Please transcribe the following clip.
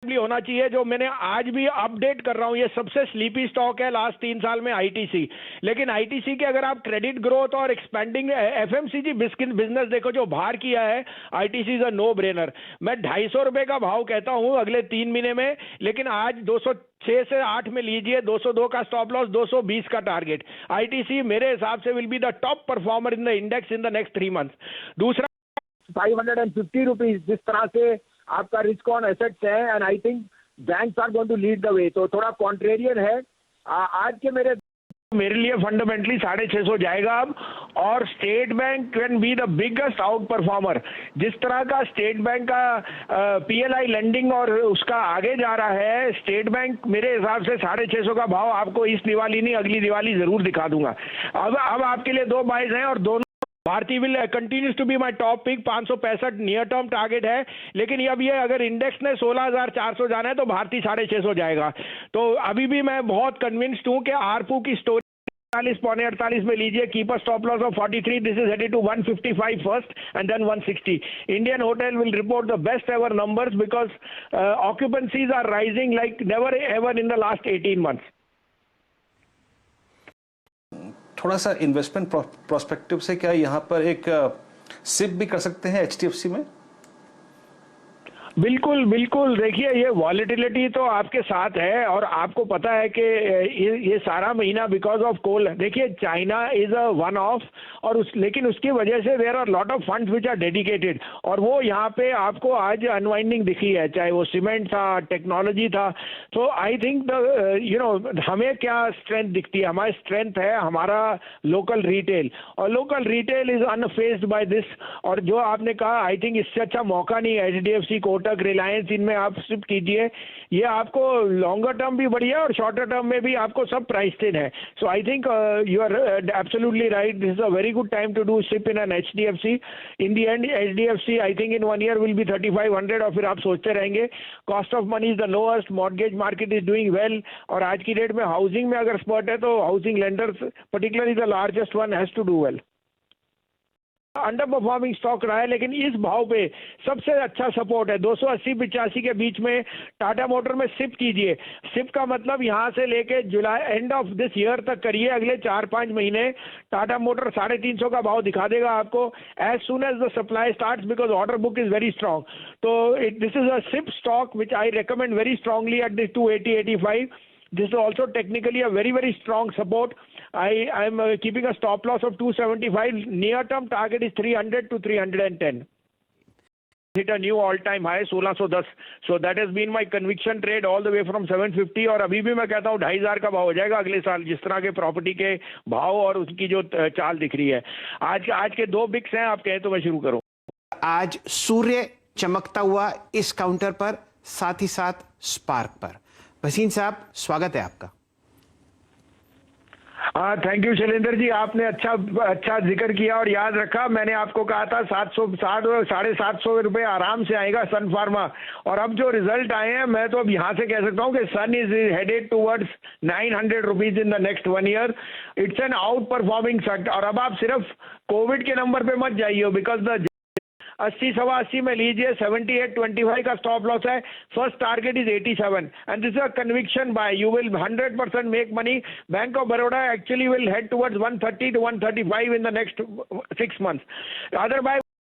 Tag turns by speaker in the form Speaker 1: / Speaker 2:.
Speaker 1: होना चाहिए। जो मैंने आज भी अपडेट कर रहा हूं, ये सबसे स्लीपी स्टॉक है लास्ट 3 साल में आईटीसी। लेकिन आईटीसी के अगर आप क्रेडिट ग्रोथ और एक्सपेंडिंग एफएमसीजी बिजनेस देखो जो बाहर किया है, ITC is a no brainer. मैं 250 रुपए का भाव कहता हूं अगले 3 महीने में, लेकिन आज 206 से 8 में लीजिए, 202 का स्टॉप लॉस, 220 का टारगेट। आईटीसी मेरे हिसाब से will be the top performer in the index in the next 3 months. दूसरा
Speaker 2: 550 रुपीज जिस तरह से आपका रिस्क ऑन एसेट्स है, and I think banks are going to lead the way, तो थोड़ा कॉन्ट्रेरियन है आज के
Speaker 1: मेरे लिए फंडामेंटली 650 जाएगा अब। और state bank can be the biggest out performer. जिस तरह का स्टेट बैंक का पीएलआई लेंडिंग और उसका आगे जा रहा है, स्टेट बैंक मेरे हिसाब से 650 का भाव आपको इस दिवाली नहीं अगली दिवाली जरूर दिखा दूंगा। अब आपके लिए 2 बाइज हैं और दोनों Bharti will continues to be my top pick. 565 near term target है, लेकिन अब ये अगर इंडेक्स ने 16,400 जाना है तो भारती 650 जाएगा। तो अभी भी मैं बहुत कन्विंस्ड हूं कि आरपू की स्टोरी 48 में लीजिए, keep a stop loss of 43, this is headed to 155 first and then 160। Indian hotel will report the best ever numbers because occupancies are rising like never ever in the last 18 months.
Speaker 3: थोड़ा सा investment prospective से क्या यहाँ पर एक SIP भी कर सकते हैं एचडीएफसी में?
Speaker 1: बिल्कुल बिल्कुल, देखिए ये वॉलेटिलिटी तो आपके साथ है और आपको पता है कि ये सारा महीना बिकॉज ऑफ कोल। देखिए China is a one of, और लेकिन उसकी वजह से there are lot of funds which are dedicated, और वो यहाँ पे आपको आज अनवाइंडिंग दिखी है, चाहे वो सीमेंट था, टेक्नोलॉजी था। तो आई थिंक द हमें क्या स्ट्रेंथ दिखती है, हमारी स्ट्रेंथ है हमारा लोकल रिटेल, और local retail is unfazed by this. और जो आपने कहा, आई थिंक इससे अच्छा मौका नहीं है एचडीएफसी, कोटक, रिलायंस, इनमें आप शिफ्ट कीजिए। ये आपको लॉन्गर टर्म भी बढ़िया और शॉर्टर टर्म में भी आपको सब प्राइस्ड इन है। So I think you are absolutely right, this is a very good time to do ship in an HDFC. In the end HDFC I think in 1 year will be 3500, और फिर आप सोचते रहेंगे। Cost of money is the lowest, mortgage market is doing well, और आज की date में housing में अगर स्पॉट है तो housing lenders particularly the largest one has to do well. Underperforming stock रहा है, लेकिन इस भाव पे सबसे अच्छा सपोर्ट है 280-85 के बीच में। टाटा मोटर में शिफ्ट कीजिए। शिफ्ट का मतलब यहां से लेके जुलाई एंड ऑफ दिस ईयर तक करिए, अगले 4-5 महीने टाटा मोटर 350 का भाव दिखा देगा आपको as soon as the supply starts, because order book is very strong. तो this is a shift stock which I recommend very strongly at this 280-85. This is also technically a very, very strong support. I am keeping a stop loss of 275. Near term target is 300 to 310. Hit a new all-time high 1610. So that has been my conviction trade all the way from 750. और अभी भी मैं कहता हूँ 2500 का भाव हो जाएगा अगले साल, जिस तरह के प्रॉपर्टी के भाव और उसकी जो चाल दिख रही है। आज के 2 बिक्स हैं, आप कहें तो मैं शुरू करूँ।
Speaker 4: आज सूर्य चमकता हुआ इस काउंटर पर, साथ ही साथ स्पार्क पर। भसीन साहब, स्वागत है आपका।
Speaker 1: हाँ, थैंक यू शैलेंद्र जी, आपने अच्छा जिक्र किया और याद रखा। मैंने आपको कहा था 760 रुपए आराम से आएगा सन फार्मा, और अब जो रिजल्ट आए हैं, मैं तो अब यहाँ से कह सकता हूँ कि Sun is headed towards 900 rupees in the next 1 year. It's an outperforming sector. और अब आप सिर्फ कोविड के नंबर पे मत जाइए, बिकॉज द 80-80 में लीजिए, 78.25 का स्टॉप लॉस है, first target is 87, and this is a conviction buy. You will 100% make money. Bank of Baroda actually will head towards 130 to 135 in the next 6 months। Otherwise